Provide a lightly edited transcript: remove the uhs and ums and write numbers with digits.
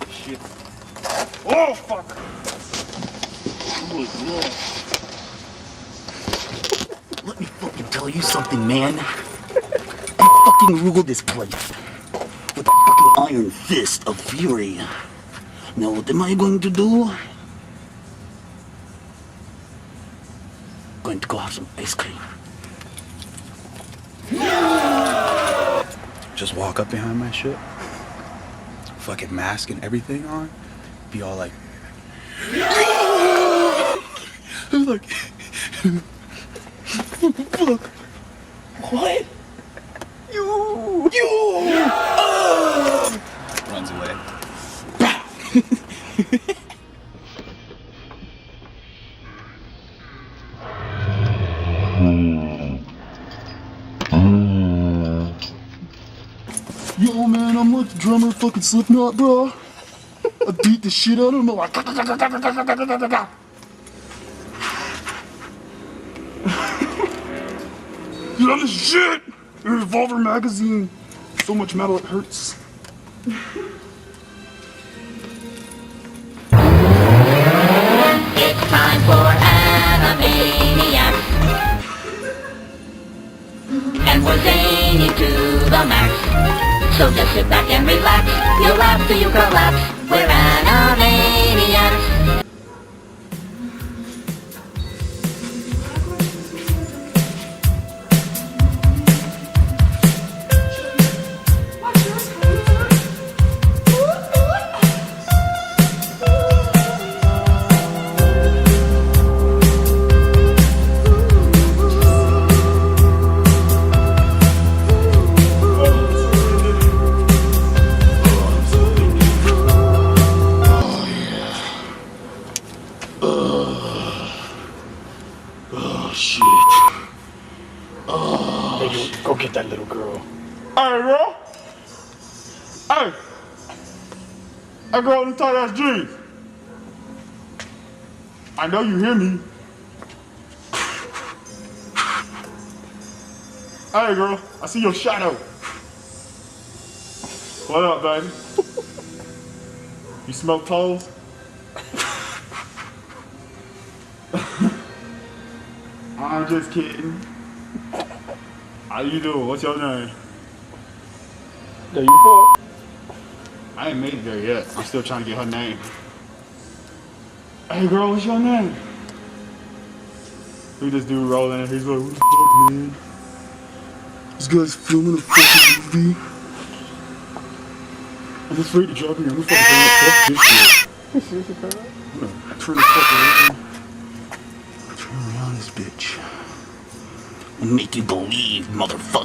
Shit. Oh, fuck. Let me fucking tell you something, man. I fucking ruled this place with a fucking iron fist of fury. Now what am I going to do? Going to go have some ice cream. Just walk up behind my shit. Fucking mask and everything on. Be all like... like... Fuck. What? You! Runs away. Yo, man, I'm like the drummer of fucking Slipknot, bro. I beat the shit out of him. I'm like, you love this shit? Revolver magazine. So much metal, it hurts. It's time for Animaniacs, and we're zany to the max. So just sit back and relax. You'll laugh till you collapse. We're Animaniacs. Oh, shit. Oh. Hey, go get that little girl. Hey, girl. Hey. Hey, girl, in tight ass jeans. I know you hear me. Hey, girl, I see your shadow. What up, baby? You smoke toes? I'm just kidding. How you doing? What's your name? There you for? I ain't made it there yet. I'm still trying to get her name. Hey girl, what's your name? Look at this dude rolling in. He's like, what the fuck, man? This guy's filming a fucking movie. I'm just ready to drop here. I'm gonna fucking turn the fuck this shit. I'm gonna turn the fuck around. Turn around this bitch. Make you believe, motherfucker.